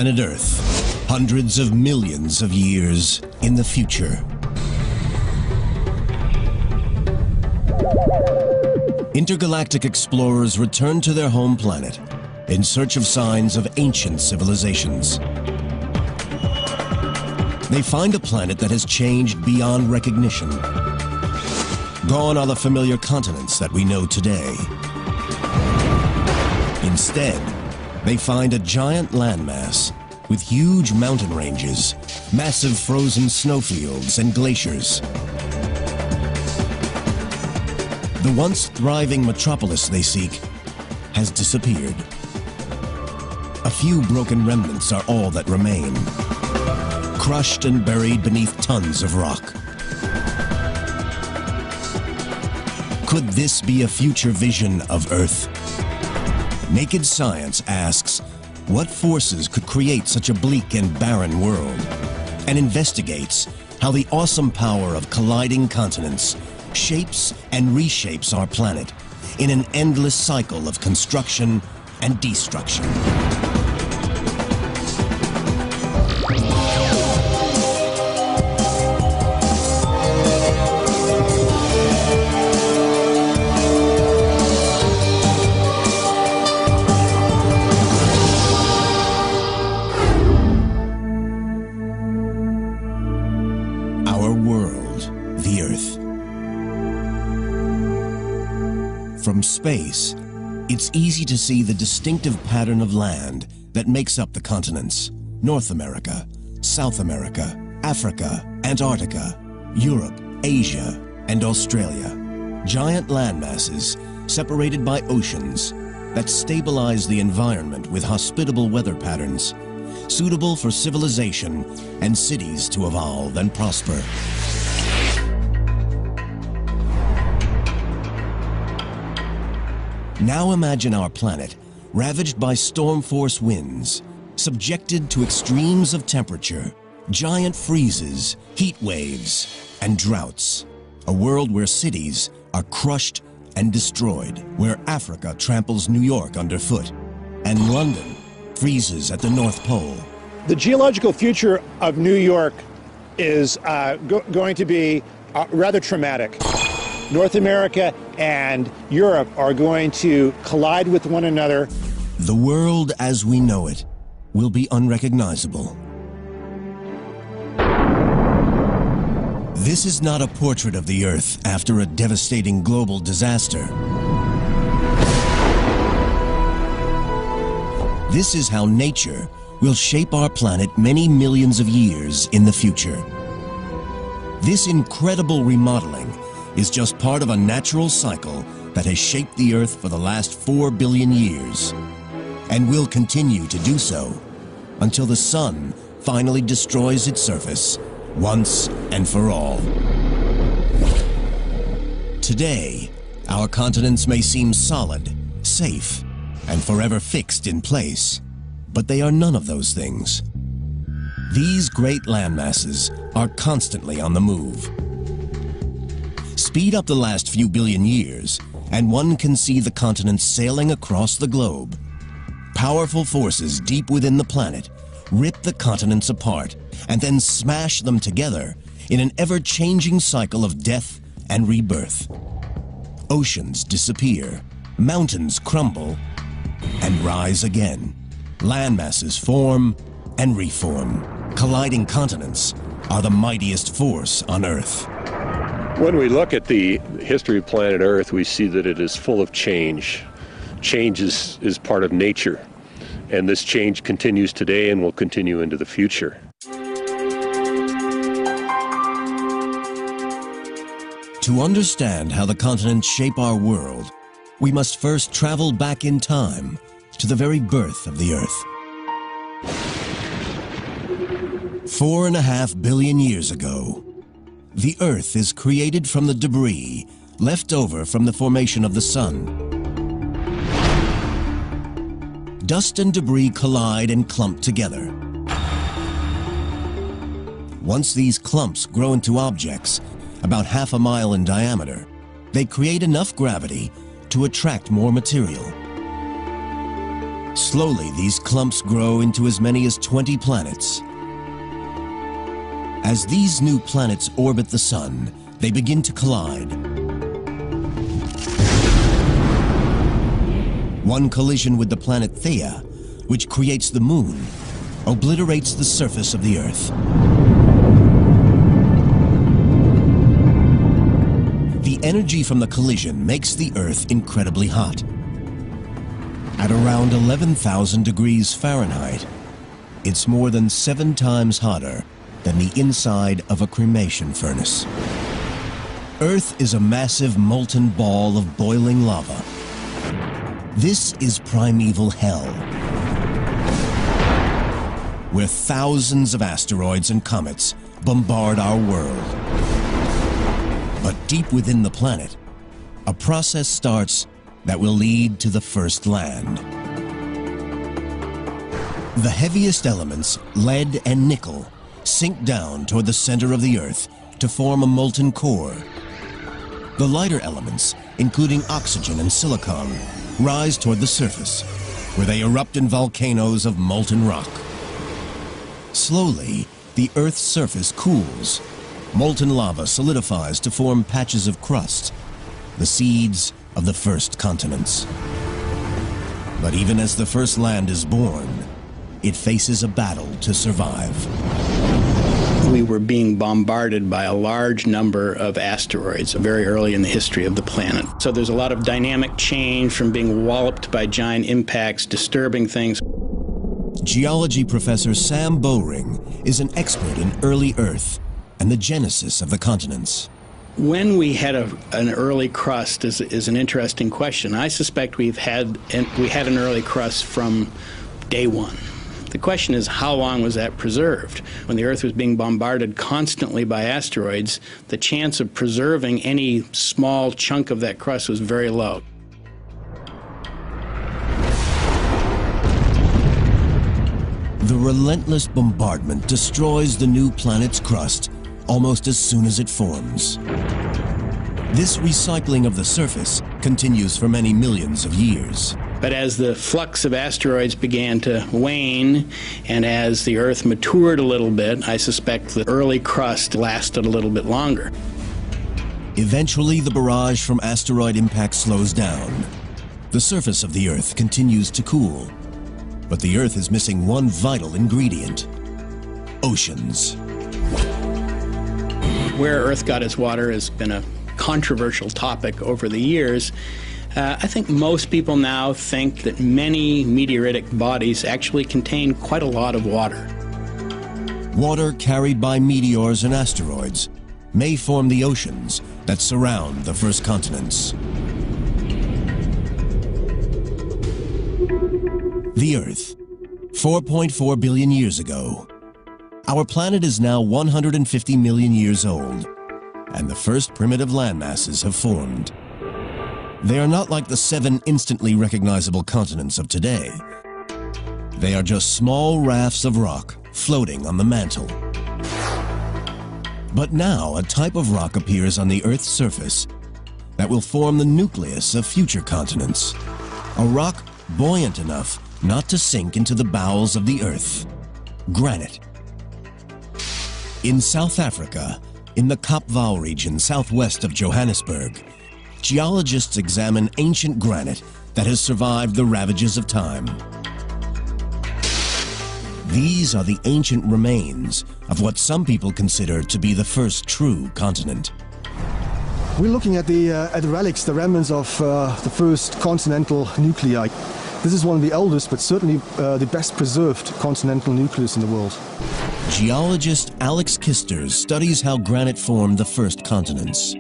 Planet Earth, hundreds of millions of years in the future. Intergalactic explorers return to their home planet in search of signs of ancient civilizations. They find a planet that has changed beyond recognition. Gone are the familiar continents that we know today. Instead, they find a giant landmass with huge mountain ranges, massive frozen snowfields, and glaciers. The once thriving metropolis they seek has disappeared. A few broken remnants are all that remain, crushed and buried beneath tons of rock. Could this be a future vision of Earth? Naked Science asks, what forces could create such a bleak and barren world? And investigates how the awesome power of colliding continents shapes and reshapes our planet in an endless cycle of construction and destruction. Our world, the Earth. From space, it's easy to see the distinctive pattern of land that makes up the continents: North America, South America, Africa, Antarctica, Europe, Asia, and Australia. Giant landmasses separated by oceans that stabilize the environment with hospitable weather patterns, suitable for civilization and cities to evolve and prosper. Now imagine our planet ravaged by storm force winds, subjected to extremes of temperature, giant freezes, heat waves, and droughts. A world where cities are crushed and destroyed, where Africa tramples New York underfoot, and London freezes at the North Pole. The geological future of New York is going to be rather traumatic. North America and Europe are going to collide with one another. The world as we know it will be unrecognizable. This is not a portrait of the Earth after a devastating global disaster. This is how nature will shape our planet many millions of years in the future. This incredible remodeling is just part of a natural cycle that has shaped the Earth for the last 4 billion years, and will continue to do so until the sun finally destroys its surface once and for all. Today, our continents may seem solid, safe, and forever fixed in place, but they are none of those things. These great landmasses are constantly on the move. Speed up the last few billion years, and one can see the continents sailing across the globe. Powerful forces deep within the planet rip the continents apart and then smash them together in an ever-changing cycle of death and rebirth. Oceans disappear, mountains crumble, and rise again. Landmasses form and reform. Colliding continents are the mightiest force on Earth. When we look at the history of planet Earth, we see that it is full of change. Change is part of nature, and this change continues today and will continue into the future. To understand how the continents shape our world, we must first travel back in time to the very birth of the Earth. 4.5 billion years ago, the Earth is created from the debris left over from the formation of the Sun. Dust and debris collide and clump together. Once these clumps grow into objects about half a mile in diameter, they create enough gravity to attract more material. Slowly, these clumps grow into as many as 20 planets. As these new planets orbit the Sun, they begin to collide. One collision with the planet Theia, which creates the Moon, obliterates the surface of the Earth. The energy from the collision makes the Earth incredibly hot. At around 11,000 degrees Fahrenheit, it's more than 7 times hotter than the inside of a cremation furnace. Earth is a massive molten ball of boiling lava. This is primeval hell, where thousands of asteroids and comets bombard our world. But deep within the planet, a process starts that will lead to the first land. The heaviest elements, lead and nickel, sink down toward the center of the Earth to form a molten core. The lighter elements, including oxygen and silicon, rise toward the surface, where they erupt in volcanoes of molten rock. Slowly, the Earth's surface cools. Molten lava solidifies to form patches of crust, the seeds of the first continents. But even as the first land is born, it faces a battle to survive. We were being bombarded by a large number of asteroids very early in the history of the planet. So there's a lot of dynamic change from being walloped by giant impacts, disturbing things. Geology professor Sam Bowring is an expert in early Earth and the genesis of the continents. When we had an early crust is an interesting question. I suspect we had an early crust from day one. The question is, how long was that preserved? When the Earth was being bombarded constantly by asteroids, the chance of preserving any small chunk of that crust was very low. The relentless bombardment destroys the new planet's crust almost as soon as it forms. This recycling of the surface continues for many millions of years. But as the flux of asteroids began to wane, and as the Earth matured a little bit, I suspect the early crust lasted a little bit longer. Eventually, the barrage from asteroid impact slows down. The surface of the Earth continues to cool. But the Earth is missing one vital ingredient: oceans. Where Earth got its water has been a controversial topic over the years. I think most people now think that many meteoritic bodies actually contain quite a lot of water. Water carried by meteors and asteroids may form the oceans that surround the first continents. The Earth, 4.4 billion years ago. Our planet is now 150 million years old, and the first primitive landmasses have formed. They are not like the 7 instantly recognizable continents of today. They are just small rafts of rock floating on the mantle. But now a type of rock appears on the Earth's surface that will form the nucleus of future continents. A rock buoyant enough not to sink into the bowels of the Earth. Granite. In South Africa, in the Kapval region southwest of Johannesburg, geologists examine ancient granite that has survived the ravages of time. These are the ancient remains of what some people consider to be the first true continent. We're looking at the relics, the remnants of the first continental nuclei. This is one of the oldest, but certainly the best preserved continental nucleus in the world. Geologist Alex Kisters studies how granite formed the first continents.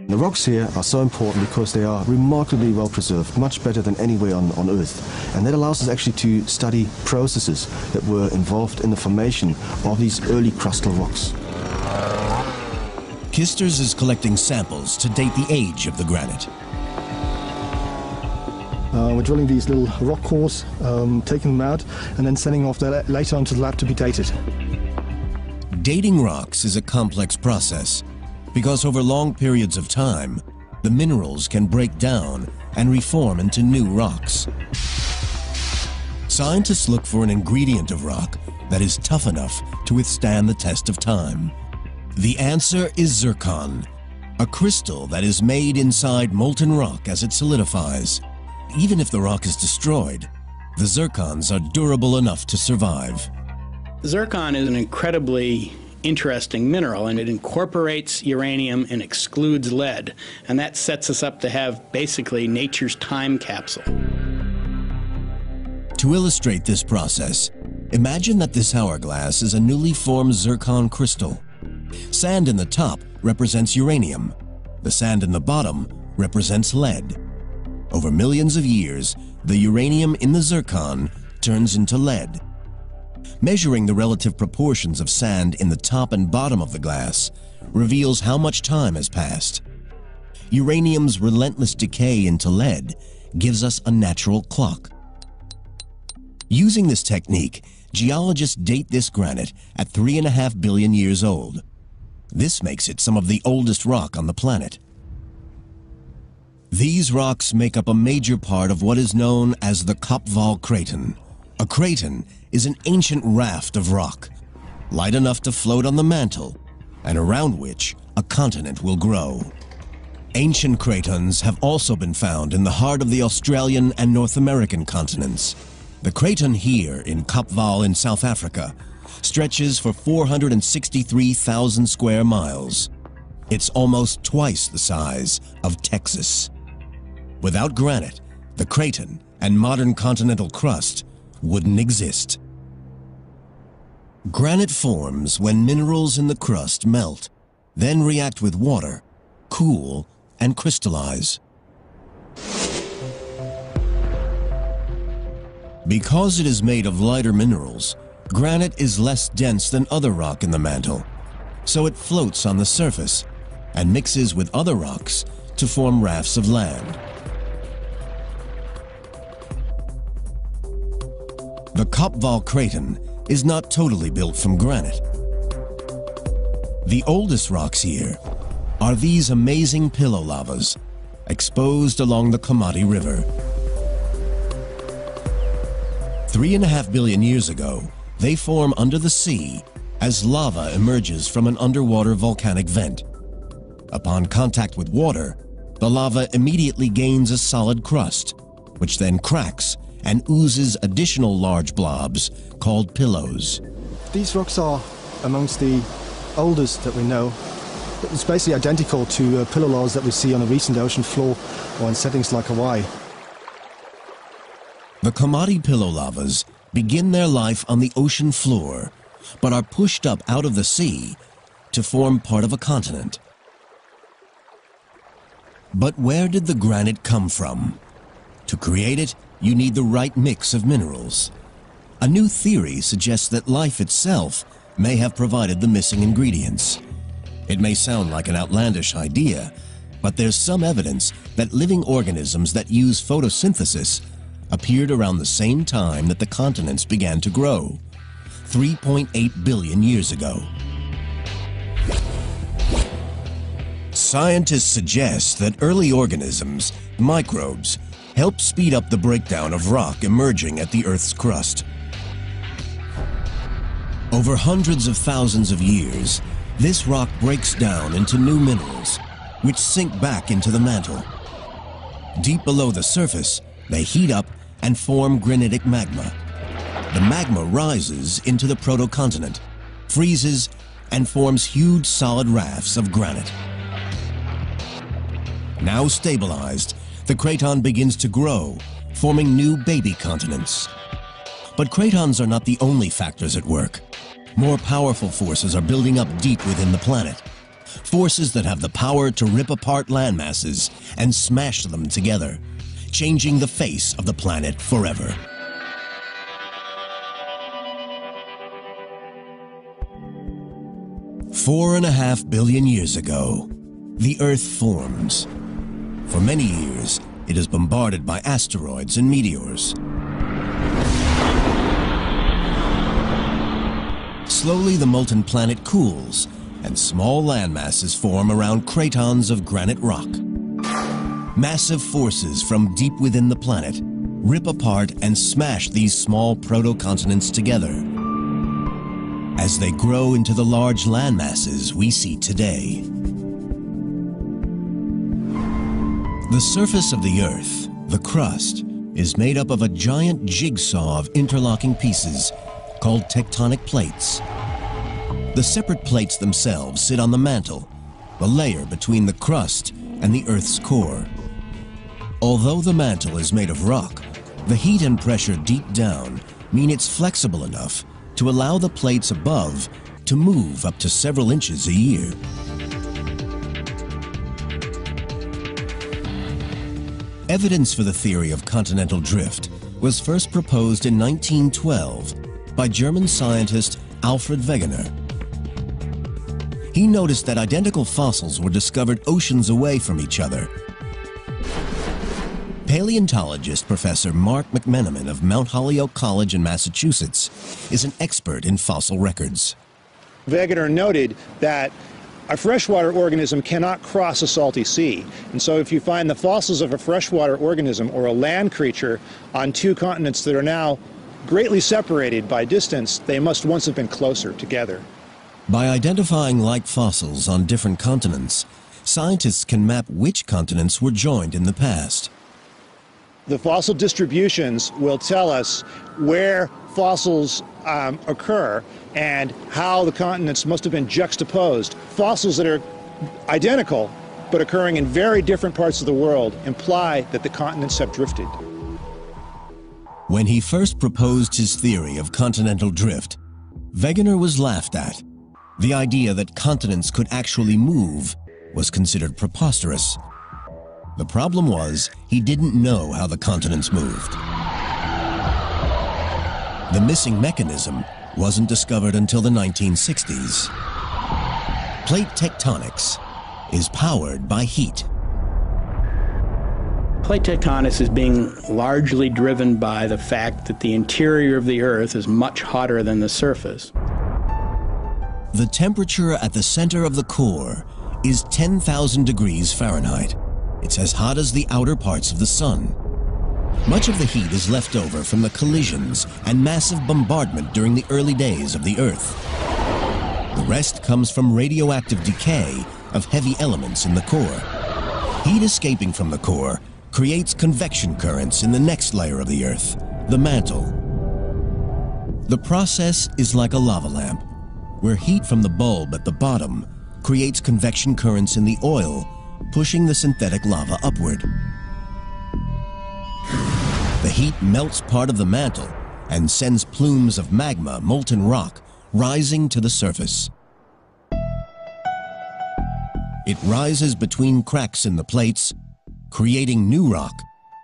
The rocks here are so important because they are remarkably well preserved, much better than anywhere on Earth. And that allows us actually to study processes that were involved in the formation of these early crustal rocks. Kisters is collecting samples to date the age of the granite. We're drilling these little rock cores, taking them out, and then sending off later onto the lab to be dated. Dating rocks is a complex process because over long periods of time, the minerals can break down and reform into new rocks. Scientists look for an ingredient of rock that is tough enough to withstand the test of time. The answer is zircon, a crystal that is made inside molten rock as it solidifies. Even if the rock is destroyed, the zircons are durable enough to survive. Zircon is an incredibly interesting mineral, and it incorporates uranium and excludes lead, and that sets us up to have basically nature's time capsule. To illustrate this process, imagine that this hourglass is a newly formed zircon crystal. Sand in the top represents uranium. The sand in the bottom represents lead. Over millions of years, the uranium in the zircon turns into lead. Measuring the relative proportions of sand in the top and bottom of the glass reveals how much time has passed. Uranium's relentless decay into lead gives us a natural clock. Using this technique, geologists date this granite at 3.5 billion years old. This makes it some of the oldest rock on the planet. These rocks make up a major part of what is known as the Kapval Craton. A craton is an ancient raft of rock, light enough to float on the mantle, and around which a continent will grow. Ancient cratons have also been found in the heart of the Australian and North American continents. The craton here in Kapval in South Africa stretches for 463,000 square miles. It's almost twice the size of Texas. Without granite, the craton and modern continental crust wouldn't exist. Granite forms when minerals in the crust melt, then react with water, cool, and crystallize. Because it is made of lighter minerals, granite is less dense than other rock in the mantle, so it floats on the surface and mixes with other rocks to form rafts of land. The Kapval Craton is not totally built from granite. The oldest rocks here are these amazing pillow lavas exposed along the Komati River. 3.5 billion years ago, they form under the sea as lava emerges from an underwater volcanic vent. Upon contact with water, the lava immediately gains a solid crust, which then cracks and oozes additional large blobs called pillows. These rocks are amongst the oldest that we know. It's basically identical to pillow lavas that we see on a recent ocean floor or in settings like Hawaii. The Komati pillow lavas begin their life on the ocean floor, but are pushed up out of the sea to form part of a continent. But where did the granite come from? To create it, you need the right mix of minerals. A new theory suggests that life itself may have provided the missing ingredients. It may sound like an outlandish idea, but there's some evidence that living organisms that use photosynthesis appeared around the same time that the continents began to grow, 3.8 billion years ago. Scientists suggest that early organisms, microbes, help speed up the breakdown of rock emerging at the Earth's crust. Over hundreds of thousands of years, this rock breaks down into new minerals, which sink back into the mantle. Deep below the surface, they heat up and form granitic magma. The magma rises into the protocontinent, freezes, and forms huge solid rafts of granite. Now stabilized, the craton begins to grow, forming new baby continents. But cratons are not the only factors at work. More powerful forces are building up deep within the planet. Forces that have the power to rip apart landmasses and smash them together, changing the face of the planet forever. Four and a half billion years ago, the Earth forms. For many years, it is bombarded by asteroids and meteors. Slowly, the molten planet cools, and small landmasses form around cratons of granite rock. Massive forces from deep within the planet rip apart and smash these small proto-continents together as they grow into the large landmasses we see today. The surface of the Earth, the crust, is made up of a giant jigsaw of interlocking pieces called tectonic plates. The separate plates themselves sit on the mantle, the layer between the crust and the Earth's core. Although the mantle is made of rock, the heat and pressure deep down mean it's flexible enough to allow the plates above to move up to several inches a year. Evidence for the theory of continental drift was first proposed in 1912 by German scientist Alfred Wegener. He noticed that identical fossils were discovered oceans away from each other. Paleontologist Professor Mark McMenamin of Mount Holyoke College in Massachusetts is an expert in fossil records. Wegener noted that a freshwater organism cannot cross a salty sea. And so if you find the fossils of a freshwater organism or a land creature on two continents that are now greatly separated by distance, they must once have been closer together. By identifying like fossils on different continents, scientists can map which continents were joined in the past. The fossil distributions will tell us where fossils occur and how the continents must have been juxtaposed. Fossils that are identical but occurring in very different parts of the world imply that the continents have drifted. When he first proposed his theory of continental drift, Wegener was laughed at. The idea that continents could actually move was considered preposterous. The problem was, he didn't know how the continents moved. The missing mechanism wasn't discovered until the 1960s. Plate tectonics is powered by heat. Plate tectonics is being largely driven by the fact that the interior of the Earth is much hotter than the surface. The temperature at the center of the core is 10,000 degrees Fahrenheit. It's as hot as the outer parts of the sun. Much of the heat is left over from the collisions and massive bombardment during the early days of the Earth. The rest comes from radioactive decay of heavy elements in the core. Heat escaping from the core creates convection currents in the next layer of the Earth, the mantle. The process is like a lava lamp, where heat from the bulb at the bottom creates convection currents in the oil, pushing the synthetic lava upward. The heat melts part of the mantle and sends plumes of magma, molten rock, rising to the surface. It rises between cracks in the plates, creating new rock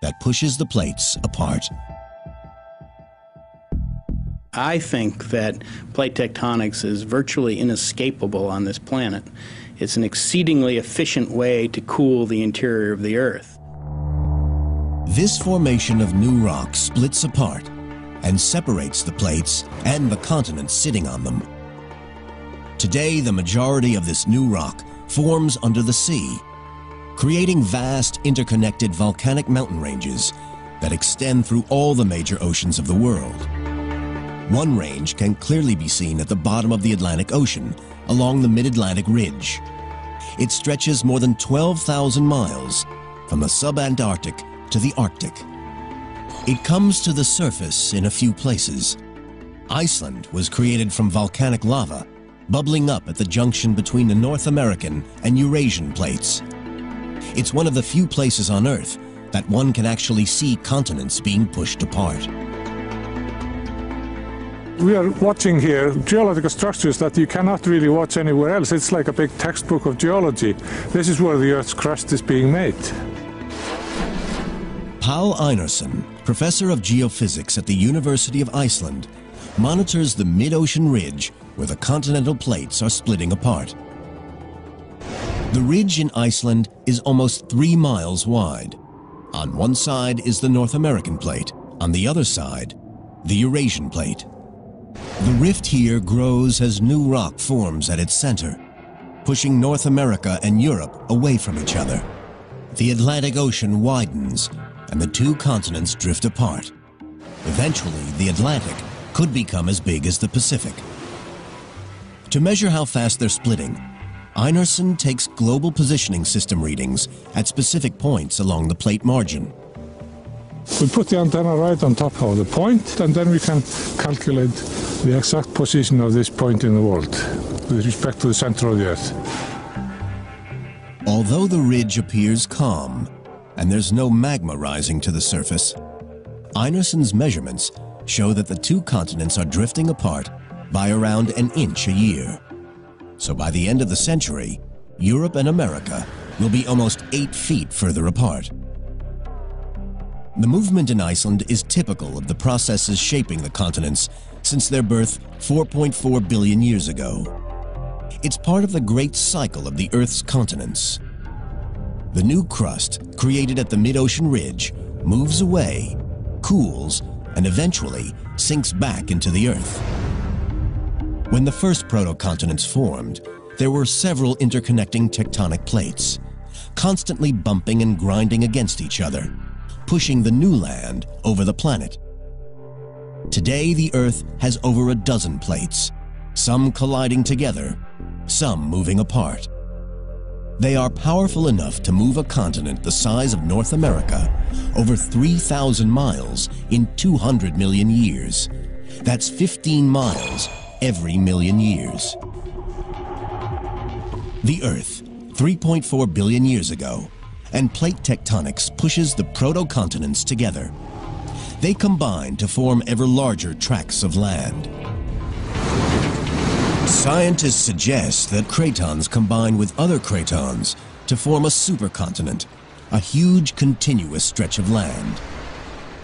that pushes the plates apart. I think that plate tectonics is virtually inescapable on this planet. It's an exceedingly efficient way to cool the interior of the Earth. This formation of new rock splits apart and separates the plates and the continents sitting on them. Today, the majority of this new rock forms under the sea, creating vast interconnected volcanic mountain ranges that extend through all the major oceans of the world. One range can clearly be seen at the bottom of the Atlantic Ocean, along the Mid-Atlantic Ridge. It stretches more than 12,000 miles from the subantarctic to the Arctic. It comes to the surface in a few places. Iceland was created from volcanic lava, bubbling up at the junction between the North American and Eurasian plates. It's one of the few places on Earth that one can actually see continents being pushed apart. We are watching here geological structures that you cannot really watch anywhere else. It's like a big textbook of geology. This is where the Earth's crust is being made. Paul Einarsson, professor of geophysics at the University of Iceland, monitors the mid-ocean ridge where the continental plates are splitting apart. The ridge in Iceland is almost 3 miles wide. On one side is the North American plate, on the other side, the Eurasian plate. The rift here grows as new rock forms at its center, pushing North America and Europe away from each other. The Atlantic Ocean widens, and the two continents drift apart. Eventually, the Atlantic could become as big as the Pacific. To measure how fast they're splitting, Einarsson takes global positioning system readings at specific points along the plate margin. We put the antenna right on top of the point, and then we can calculate the exact position of this point in the world with respect to the center of the Earth. Although the ridge appears calm and there's no magma rising to the surface, Einarsson's measurements show that the two continents are drifting apart by around an inch a year. So by the end of the century, Europe and America will be almost 8 feet further apart. The movement in Iceland is typical of the processes shaping the continents since their birth 4.4 billion years ago. It's part of the great cycle of the Earth's continents. The new crust, created at the mid-ocean ridge, moves away, cools, and eventually sinks back into the Earth. When the first proto-continents formed, there were several interconnecting tectonic plates, constantly bumping and grinding against each other, pushing the new land over the planet. Today, the Earth has over a dozen plates, some colliding together, some moving apart. They are powerful enough to move a continent the size of North America over 3,000 miles in 200 million years. That's 15 miles every million years. The Earth, 3.4 billion years ago, and plate tectonics pushes the proto-continents together. They combine to form ever larger tracts of land. Scientists suggest that cratons combine with other cratons to form a supercontinent, a huge continuous stretch of land.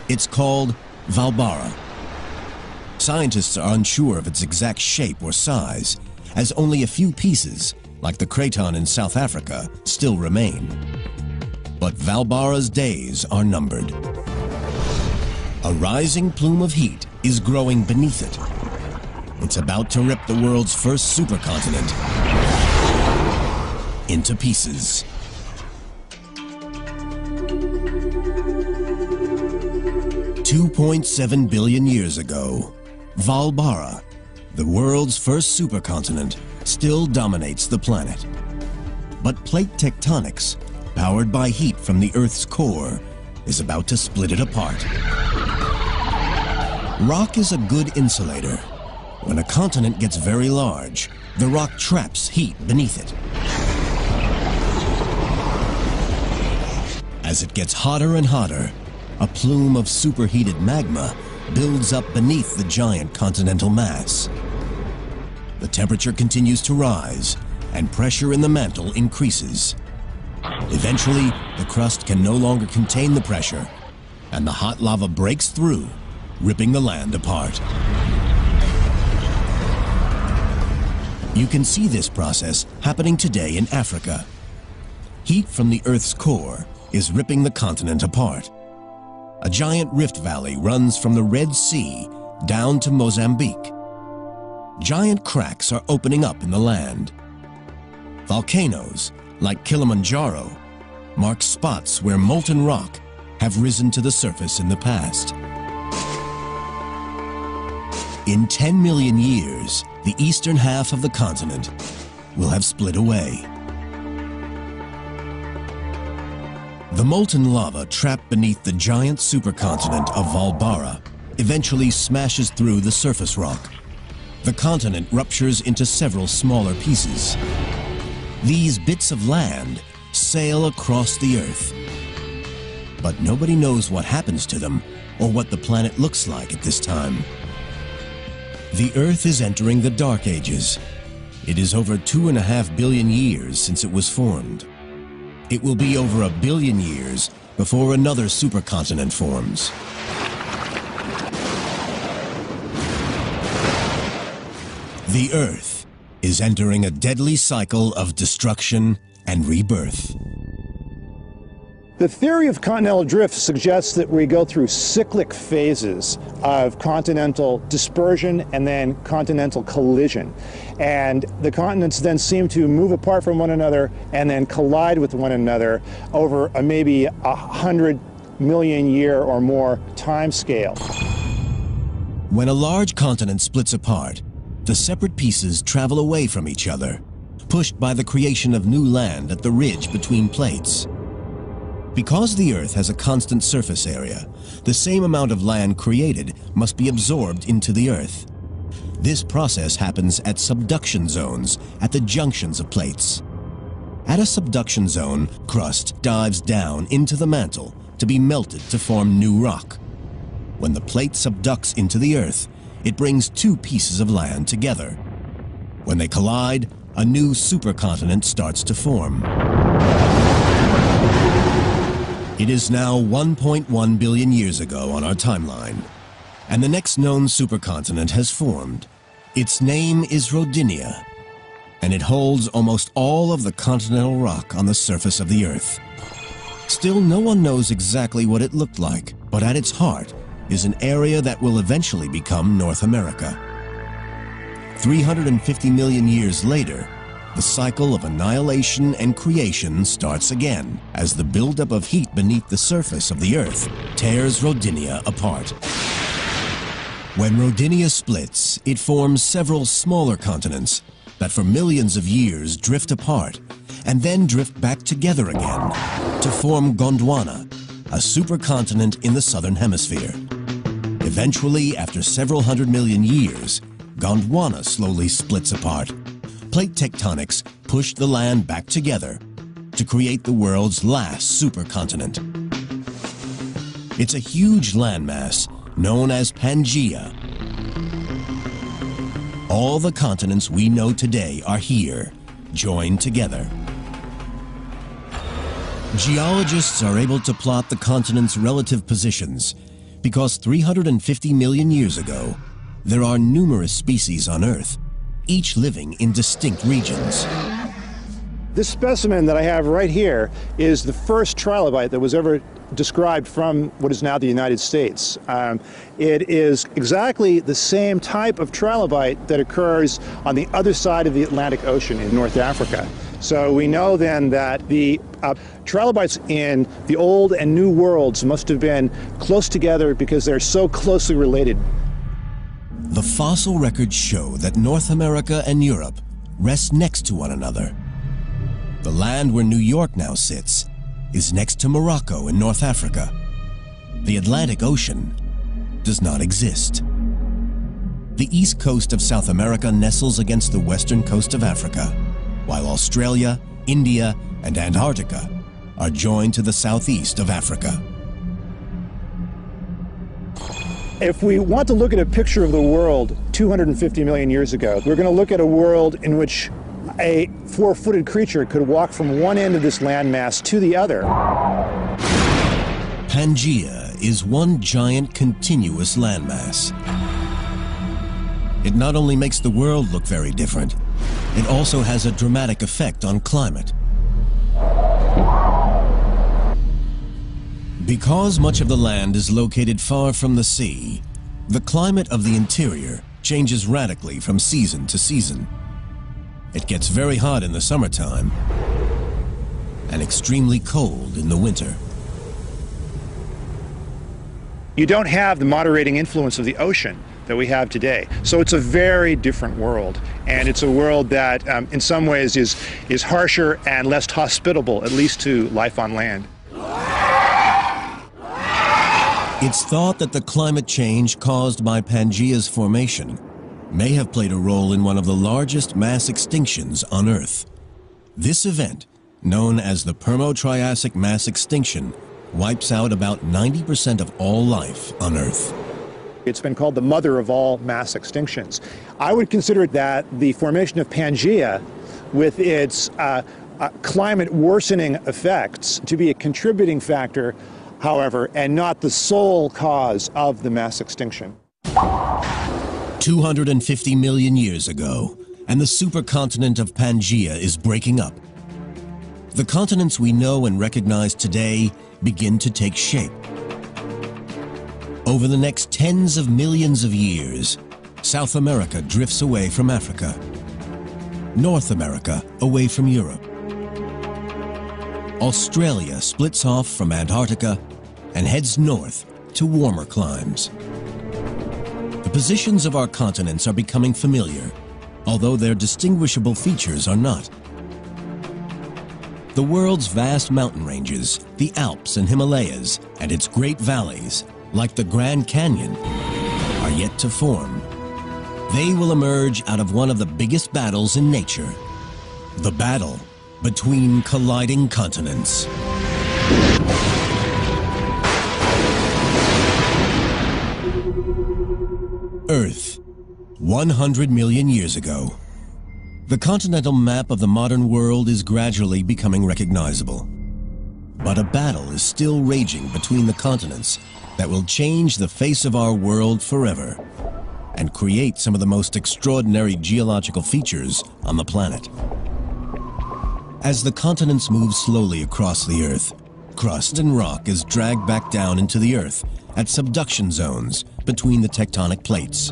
It's called Hvalbára. Scientists are unsure of its exact shape or size, as only a few pieces, like the craton in South Africa, still remain. But Hvalbára's days are numbered. A rising plume of heat is growing beneath it. It's about to rip the world's first supercontinent into pieces. $2.7 billion years ago, Hvalbára, the world's first supercontinent, still dominates the planet. But plate tectonics, powered by heat from the Earth's core, is about to split it apart. Rock is a good insulator. When a continent gets very large, the rock traps heat beneath it. As it gets hotter and hotter, a plume of superheated magma builds up beneath the giant continental mass. The temperature continues to rise, and pressure in the mantle increases. Eventually, the crust can no longer contain the pressure, and the hot lava breaks through, ripping the land apart. You can see this process happening today in Africa. Heat from the Earth's core is ripping the continent apart. A giant rift valley runs from the Red Sea down to Mozambique. Giant cracks are opening up in the land. Volcanoes, like Kilimanjaro, mark spots where molten rock have risen to the surface in the past. In 10 million years, the eastern half of the continent will have split away. The molten lava trapped beneath the giant supercontinent of Hvalbára eventually smashes through the surface rock. The continent ruptures into several smaller pieces. These bits of land sail across the Earth. But nobody knows what happens to them or what the planet looks like at this time. The Earth is entering the Dark Ages. It is over 2.5 billion years since it was formed. It will be over 1 billion years before another supercontinent forms. The Earth is entering a deadly cycle of destruction and rebirth. The theory of continental drift suggests that we go through cyclic phases of continental dispersion and then continental collision. And the continents then seem to move apart from one another and then collide with one another over maybe 100 million year or more time scale. When a large continent splits apart, the separate pieces travel away from each other, pushed by the creation of new land at the ridge between plates. Because the Earth has a constant surface area, the same amount of land created must be absorbed into the Earth. This process happens at subduction zones at the junctions of plates. At a subduction zone, crust dives down into the mantle to be melted to form new rock. When the plate subducts into the Earth, it brings two pieces of land together. When they collide, a new supercontinent starts to form. It is now 1.1 billion years ago on our timeline, and the next known supercontinent has formed. Its name is Rodinia, and it holds almost all of the continental rock on the surface of the Earth. Still, no one knows exactly what it looked like, but at its heart is an area that will eventually become North America. 350 million years later, the cycle of annihilation and creation starts again as the buildup of heat beneath the surface of the Earth tears Rodinia apart. When Rodinia splits, it forms several smaller continents that for millions of years drift apart and then drift back together again to form Gondwana, a supercontinent in the southern hemisphere. Eventually, after several hundred million years, Gondwana slowly splits apart. Plate tectonics pushed the land back together to create the world's last supercontinent. It's a huge landmass known as Pangaea. All the continents we know today are here, joined together. Geologists are able to plot the continents' relative positions because 350 million years ago, there are numerous species on Earth, each living in distinct regions. This specimen that I have right here is the first trilobite that was ever described from what is now the United States. It is exactly the same type of trilobite that occurs on the other side of the Atlantic Ocean in North Africa. So we know then that the trilobites in the old and new worlds must have been close together because they're so closely related. The fossil records show that North America and Europe rest next to one another. The land where New York now sits is next to Morocco in North Africa. The Atlantic Ocean does not exist. The east coast of South America nestles against the western coast of Africa, while Australia, India, and Antarctica are joined to the southeast of Africa. If we want to look at a picture of the world 250 million years ago, we're going to look at a world in which a four-footed creature could walk from one end of this landmass to the other. Pangaea is one giant continuous landmass. It not only makes the world look very different, it also has a dramatic effect on climate. Because much of the land is located far from the sea, the climate of the interior changes radically from season to season. It gets very hot in the summertime and extremely cold in the winter. You don't have the moderating influence of the ocean that we have today. So it's a very different world. And it's a world that in some ways is harsher and less hospitable, at least to life on land. It's thought that the climate change caused by Pangaea's formation may have played a role in one of the largest mass extinctions on Earth. This event, known as the Permo-Triassic mass extinction, wipes out about 90% of all life on Earth. It's been called the mother of all mass extinctions. I would consider that the formation of Pangaea, with its climate worsening effects, to be a contributing factor, however, and not the sole cause of the mass extinction. 250 million years ago, and the supercontinent of Pangaea is breaking up. The continents we know and recognize today begin to take shape. Over the next tens of millions of years, South America drifts away from Africa, North America away from Europe, Australia splits off from Antarctica, and heads north to warmer climes. The positions of our continents are becoming familiar, although their distinguishable features are not. The world's vast mountain ranges, the Alps and Himalayas, and its great valleys, like the Grand Canyon, are yet to form. They will emerge out of one of the biggest battles in nature, the battle between colliding continents. Earth, 100 million years ago. The continental map of the modern world is gradually becoming recognizable. But a battle is still raging between the continents that will change the face of our world forever and create some of the most extraordinary geological features on the planet. As the continents move slowly across the Earth, crust and rock is dragged back down into the Earth at subduction zones between the tectonic plates.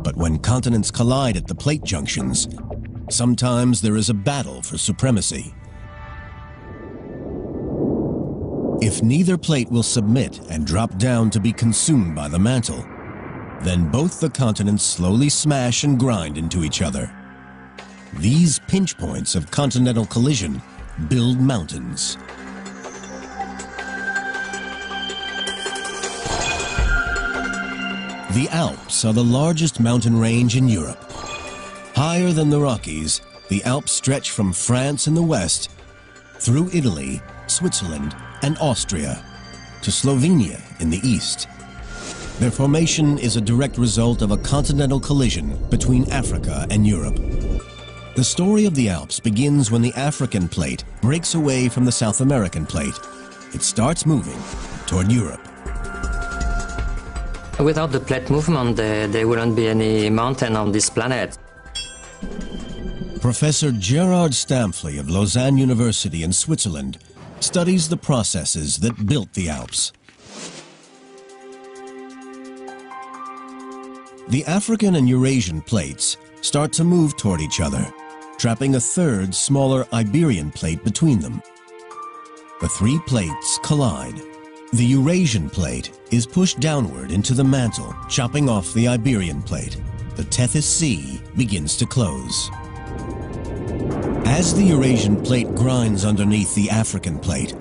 But when continents collide at the plate junctions, sometimes there is a battle for supremacy. If neither plate will submit and drop down to be consumed by the mantle, then both the continents slowly smash and grind into each other. These pinch points of continental collision build mountains. The Alps are the largest mountain range in Europe. Higher than the Rockies, the Alps stretch from France in the west through Italy, Switzerland, and Austria to Slovenia in the east. Their formation is a direct result of a continental collision between Africa and Europe. The story of the Alps begins when the African plate breaks away from the South American plate. It starts moving toward Europe. Without the plate movement, there wouldn't be any mountain on this planet. Professor Gerard Stamfli of Lausanne University in Switzerland studies the processes that built the Alps. The African and Eurasian plates start to move toward each other, trapping a third, smaller Iberian plate between them. The three plates collide. The Eurasian plate is pushed downward into the mantle, chopping off the Iberian plate. The Tethys Sea begins to close. As the Eurasian plate grinds underneath the African plate,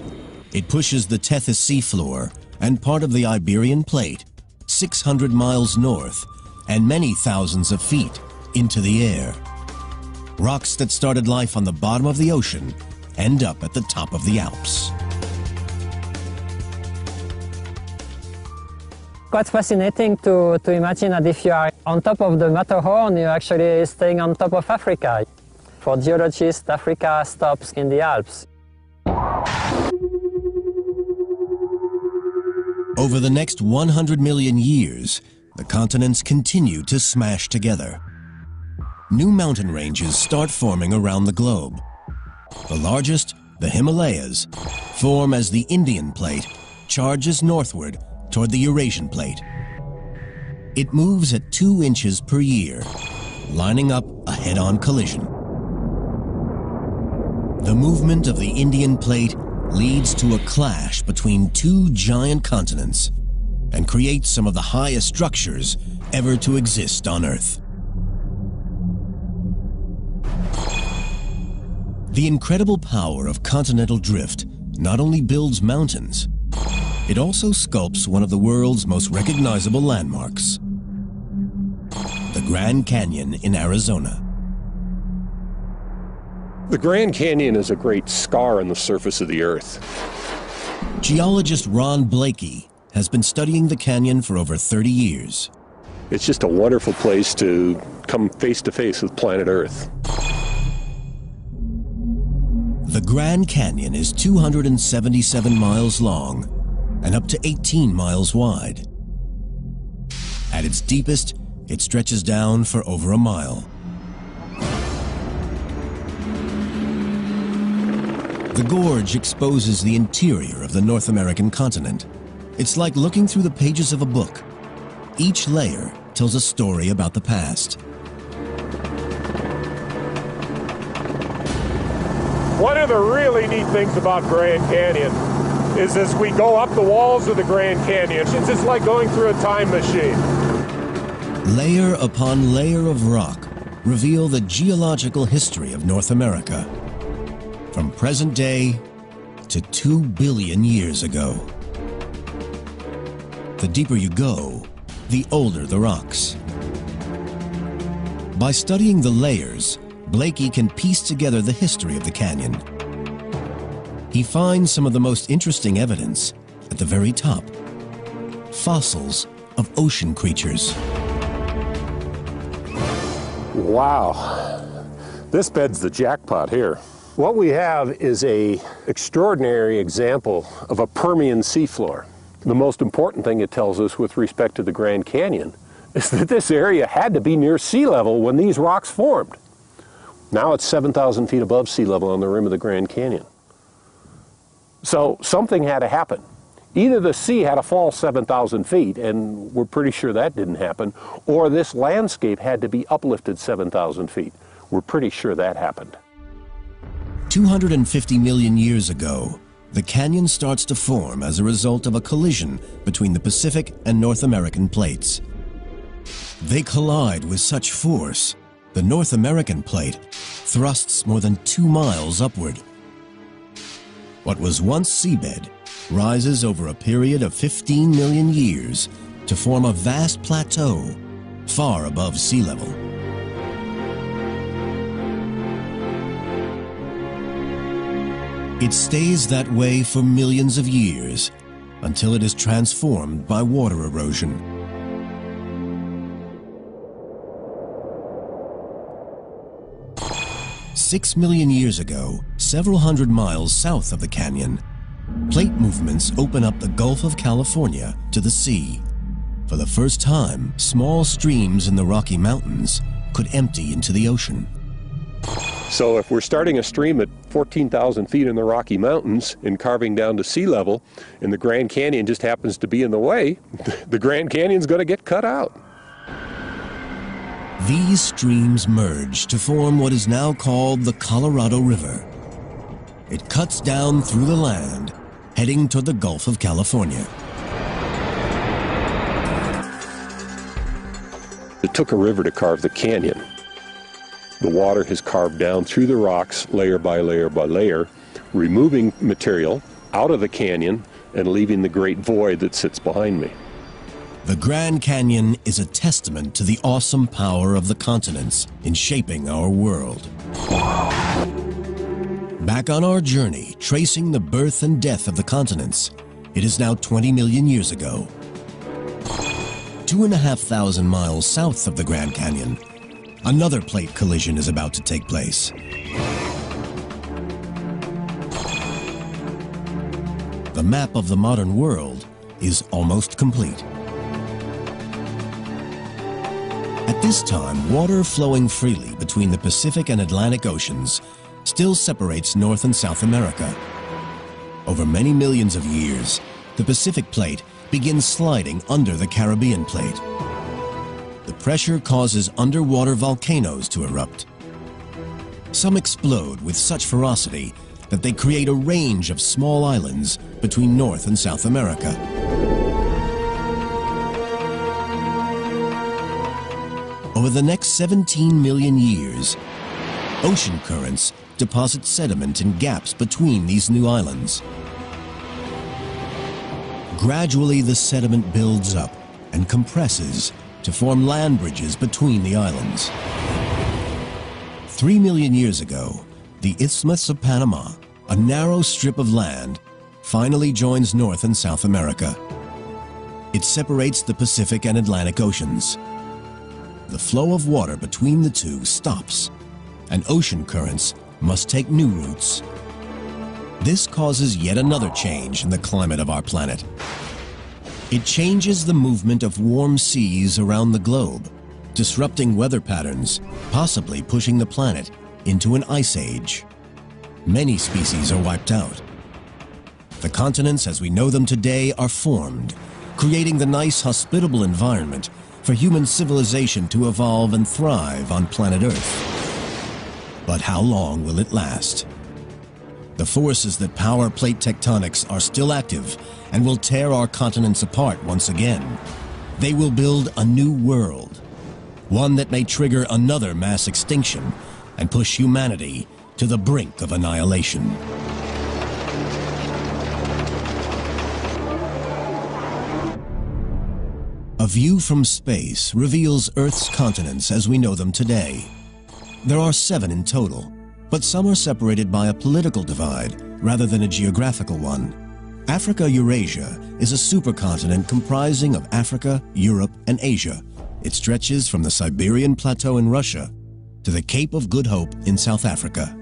it pushes the Tethys Sea floor and part of the Iberian plate 600 miles north and many thousands of feet into the air. Rocks that started life on the bottom of the ocean end up at the top of the Alps. Quite fascinating to imagine that if you are on top of the Matterhorn, you're actually staying on top of Africa. For geologists, Africa stops in the Alps. Over the next 100 million years, the continents continue to smash together. New mountain ranges start forming around the globe. The largest, the Himalayas, form as the Indian plate charges northward toward the Eurasian plate. It moves at 2 inches per year, lining up a head-on collision. The movement of the Indian plate leads to a clash between two giant continents and creates some of the highest structures ever to exist on Earth. The incredible power of continental drift not only builds mountains, it also sculpts one of the world's most recognizable landmarks, the Grand Canyon in Arizona. The Grand Canyon is a great scar on the surface of the Earth. Geologist Ron Blakey has been studying the canyon for over 30 years. It's just a wonderful place to come face to face with planet Earth. The Grand Canyon is 277 miles long and up to 18 miles wide. At its deepest, it stretches down for over a mile. The gorge exposes the interior of the North American continent. It's like looking through the pages of a book. Each layer tells a story about the past. One of the really neat things about Grand Canyon is as we go up the walls of the Grand Canyon, it's just like going through a time machine. Layer upon layer of rock reveal the geological history of North America, from present day to 2 billion years ago. The deeper you go, the older the rocks. By studying the layers, Blakey can piece together the history of the canyon. He finds some of the most interesting evidence at the very top: fossils of ocean creatures. Wow, this bed's the jackpot here. What we have is an extraordinary example of a Permian seafloor. The most important thing it tells us with respect to the Grand Canyon is that this area had to be near sea level when these rocks formed. Now it's 7,000 feet above sea level on the rim of the Grand Canyon. So something had to happen. Either the sea had to fall 7,000 feet, and we're pretty sure that didn't happen, or this landscape had to be uplifted 7,000 feet. We're pretty sure that happened. 250 million years ago, the canyon starts to form as a result of a collision between the Pacific and North American plates. They collide with such force, the North American plate thrusts more than 2 miles upward. What was once seabed rises over a period of 15 million years to form a vast plateau far above sea level. It stays that way for millions of years until it is transformed by water erosion. Six million years ago, several hundred miles south of the canyon, plate movements open up the Gulf of California to the sea. For the first time, small streams in the Rocky Mountains could empty into the ocean. So if we're starting a stream at 14,000 feet in the Rocky Mountains and carving down to sea level, and the Grand Canyon just happens to be in the way, the Grand Canyon's going to get cut out. These streams merge to form what is now called the Colorado River. It cuts down through the land, heading toward the Gulf of California. It took a river to carve the canyon. The water has carved down through the rocks layer by layer by layer, removing material out of the canyon and leaving the great void that sits behind me. The Grand Canyon is a testament to the awesome power of the continents in shaping our world. Back on our journey, tracing the birth and death of the continents, it is now 20 million years ago. 2,500 miles south of the Grand Canyon, another plate collision is about to take place. The map of the modern world is almost complete. At this time, water flowing freely between the Pacific and Atlantic Oceans still separates North and South America. Over many millions of years, the Pacific plate begins sliding under the Caribbean plate. The pressure causes underwater volcanoes to erupt. Some explode with such ferocity that they create a range of small islands between North and South America. Over the next 17 million years, ocean currents deposit sediment in gaps between these new islands. Gradually, the sediment builds up and compresses to form land bridges between the islands. 3 million years ago, the Isthmus of Panama, a narrow strip of land, finally joins North and South America. It separates the Pacific and Atlantic Oceans. The flow of water between the two stops, and ocean currents must take new routes. This causes yet another change in the climate of our planet. It changes the movement of warm seas around the globe, disrupting weather patterns, possibly pushing the planet into an ice age. Many species are wiped out. The continents as we know them today are formed, creating the nice, hospitable environment for human civilization to evolve and thrive on planet Earth. But how long will it last? The forces that power plate tectonics are still active and will tear our continents apart once again. They will build a new world, one that may trigger another mass extinction and push humanity to the brink of annihilation. A view from space reveals Earth's continents as we know them today. There are 7 in total, but some are separated by a political divide rather than a geographical one. Africa-Eurasia is a supercontinent comprising of Africa, Europe, and Asia. It stretches from the Siberian Plateau in Russia to the Cape of Good Hope in South Africa.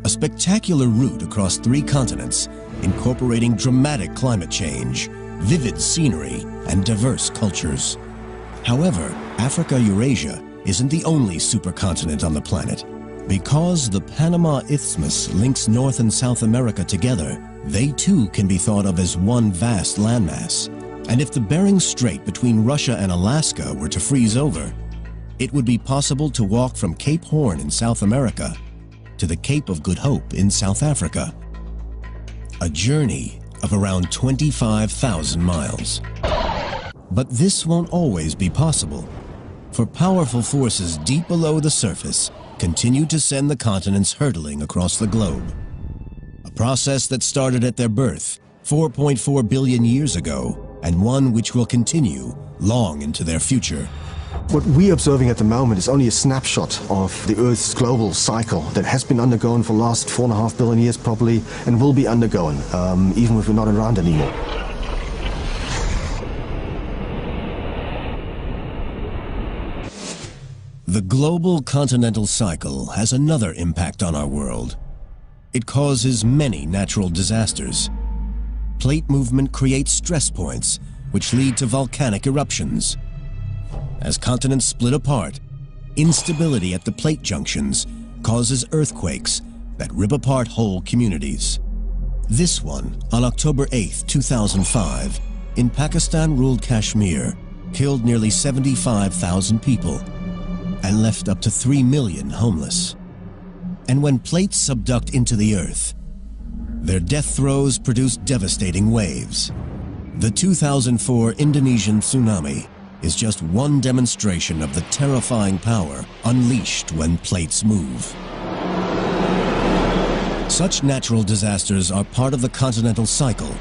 A spectacular route across 3 continents, incorporating dramatic climate change, vivid scenery, and diverse cultures. However, Africa-Eurasia isn't the only supercontinent on the planet. Because the Panama Isthmus links North and South America together, they too can be thought of as one vast landmass. And if the Bering Strait between Russia and Alaska were to freeze over, it would be possible to walk from Cape Horn in South America to the Cape of Good Hope in South Africa. A journey of around 25,000 miles. But this won't always be possible, for powerful forces deep below the surface continue to send the continents hurtling across the globe. A process that started at their birth 4.4 billion years ago, and one which will continue long into their future. What we're observing at the moment is only a snapshot of the Earth's global cycle that has been undergoing for the last 4.5 billion years probably, and will be undergoing, even if we're not around anymore. The global continental cycle has another impact on our world. It causes many natural disasters. Plate movement creates stress points, which lead to volcanic eruptions. As continents split apart, instability at the plate junctions causes earthquakes that rip apart whole communities. This one, on October 8, 2005, in Pakistan-ruled Kashmir, killed nearly 75,000 people and left up to 3 million homeless. And when plates subduct into the earth, their death throes produce devastating waves. The 2004 Indonesian tsunami is just one demonstration of the terrifying power unleashed when plates move. Such natural disasters are part of the continental cycle,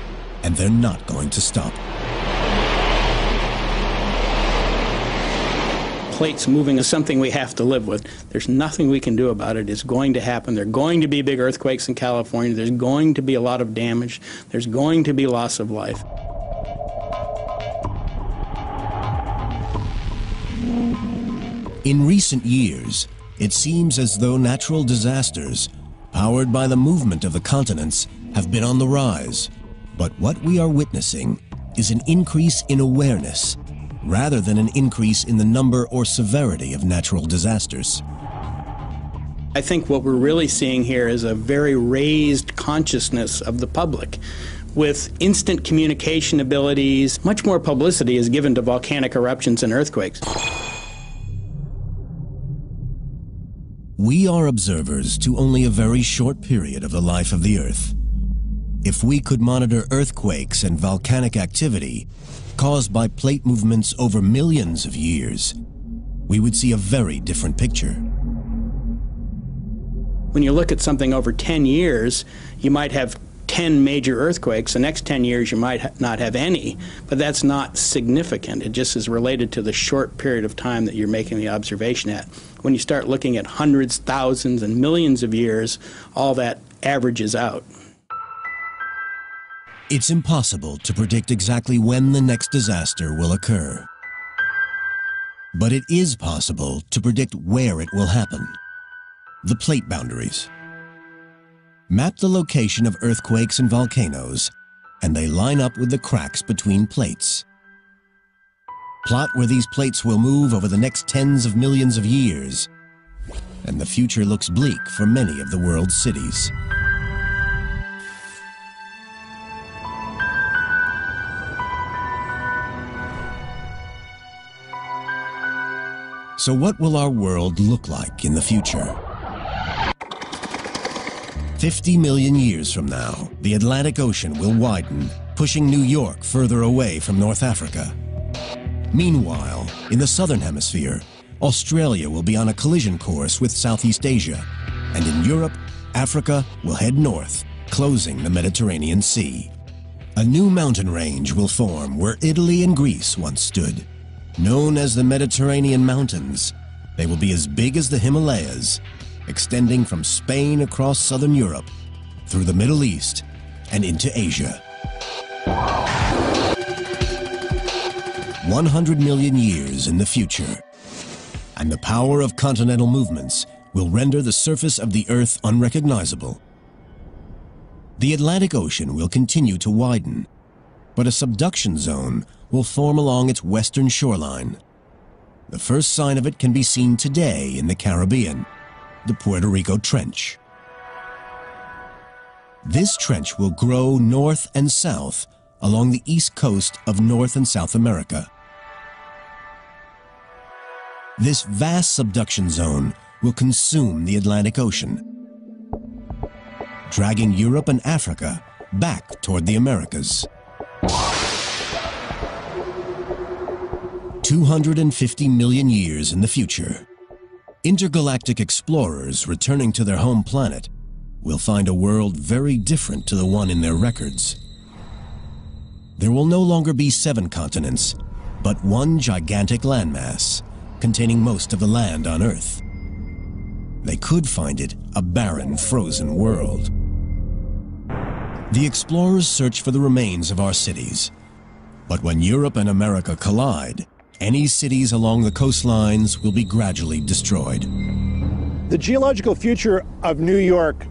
and they're not going to stop. Plates moving is something we have to live with. There's nothing we can do about it. It's going to happen. There are going to be big earthquakes in California. There's going to be a lot of damage. There's going to be loss of life. In recent years, it seems as though natural disasters, powered by the movement of the continents, have been on the rise. But what we are witnessing is an increase in awareness, rather than an increase in the number or severity of natural disasters. I think what we're really seeing here is a very raised consciousness of the public. With instant communication abilities, much more publicity is given to volcanic eruptions and earthquakes. We are observers to only a very short period of the life of the Earth. If we could monitor earthquakes and volcanic activity caused by plate movements over millions of years, we would see a very different picture. When you look at something over 10 years, you might have 10 major earthquakes. The next 10 years you might not have any, but that's not significant. It just is related to the short period of time that you're making the observation at. When you start looking at hundreds, thousands, and millions of years, all that averages out. It's impossible to predict exactly when the next disaster will occur. But it is possible to predict where it will happen. The plate boundaries. Map the location of earthquakes and volcanoes, and they line up with the cracks between plates. Plot where these plates will move over the next tens of millions of years, and the future looks bleak for many of the world's cities. So what will our world look like in the future? 50 million years from now, the Atlantic Ocean will widen, pushing New York further away from North Africa. Meanwhile, in the southern hemisphere, Australia will be on a collision course with Southeast Asia, and in Europe, Africa will head north, closing the Mediterranean Sea. A new mountain range will form where Italy and Greece once stood. Known as the Mediterranean Mountains, they will be as big as the Himalayas, extending from Spain across southern Europe, through the Middle East, and into Asia. 100 million years in the future, and the power of continental movements will render the surface of the Earth unrecognizable. The Atlantic Ocean will continue to widen, but a subduction zone will form along its western shoreline. The first sign of it can be seen today in the Caribbean, the Puerto Rico Trench. This trench will grow north and south along the east coast of North and South America. This vast subduction zone will consume the Atlantic Ocean, dragging Europe and Africa back toward the Americas. 250 million years in the future, intergalactic explorers returning to their home planet will find a world very different to the one in their records. There will no longer be 7 continents, but one gigantic landmass containing most of the land on Earth. They could find it a barren, frozen world. The explorers search for the remains of our cities, but when Europe and America collide, any cities along the coastlines will be gradually destroyed. The geological future of New York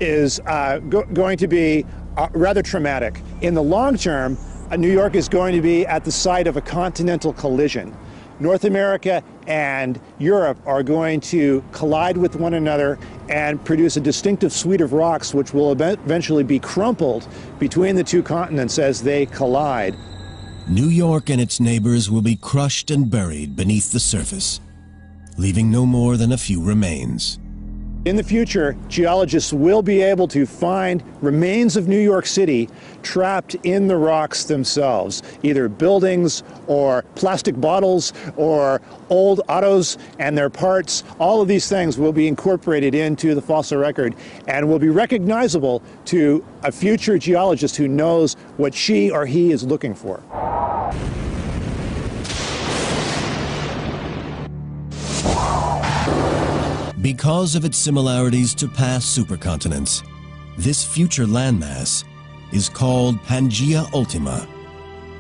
is going to be rather traumatic. In the long term, New York is going to be at the site of a continental collision. North America and Europe are going to collide with one another and produce a distinctive suite of rocks which will eventually be crumpled between the two continents as they collide. New York and its neighbors will be crushed and buried beneath the surface, leaving no more than a few remains. In the future, geologists will be able to find remains of New York City trapped in the rocks themselves, either buildings or plastic bottles or old autos and their parts. All of these things will be incorporated into the fossil record and will be recognizable to a future geologist who knows what she or he is looking for. Because of its similarities to past supercontinents, this future landmass is called Pangaea Ultima,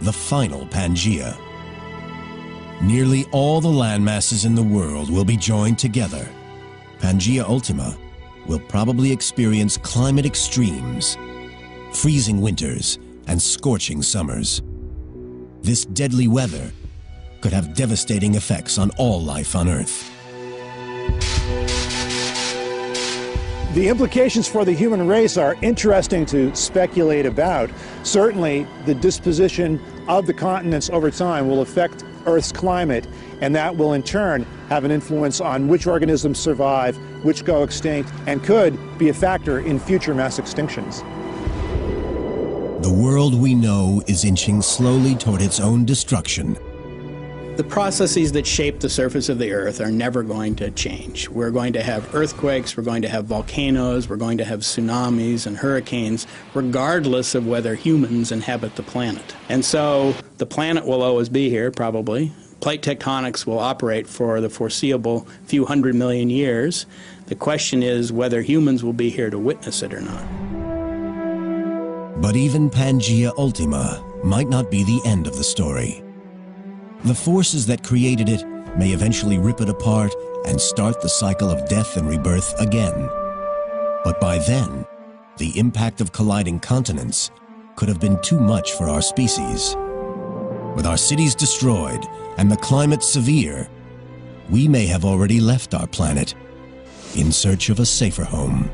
the final Pangaea. Nearly all the landmasses in the world will be joined together. Pangaea Ultima will probably experience climate extremes, freezing winters and scorching summers. This deadly weather could have devastating effects on all life on Earth. The implications for the human race are interesting to speculate about. Certainly, the disposition of the continents over time will affect Earth's climate, and that will in turn have an influence on which organisms survive, which go extinct, and could be a factor in future mass extinctions. The world we know is inching slowly toward its own destruction. The processes that shape the surface of the Earth are never going to change. We're going to have earthquakes, we're going to have volcanoes, we're going to have tsunamis and hurricanes, regardless of whether humans inhabit the planet. And so the planet will always be here, probably. Plate tectonics will operate for the foreseeable few 100 million years. The question is whether humans will be here to witness it or not. But even Pangaea Ultima might not be the end of the story. The forces that created it may eventually rip it apart and start the cycle of death and rebirth again. But by then, the impact of colliding continents could have been too much for our species. With our cities destroyed and the climate severe, we may have already left our planet in search of a safer home.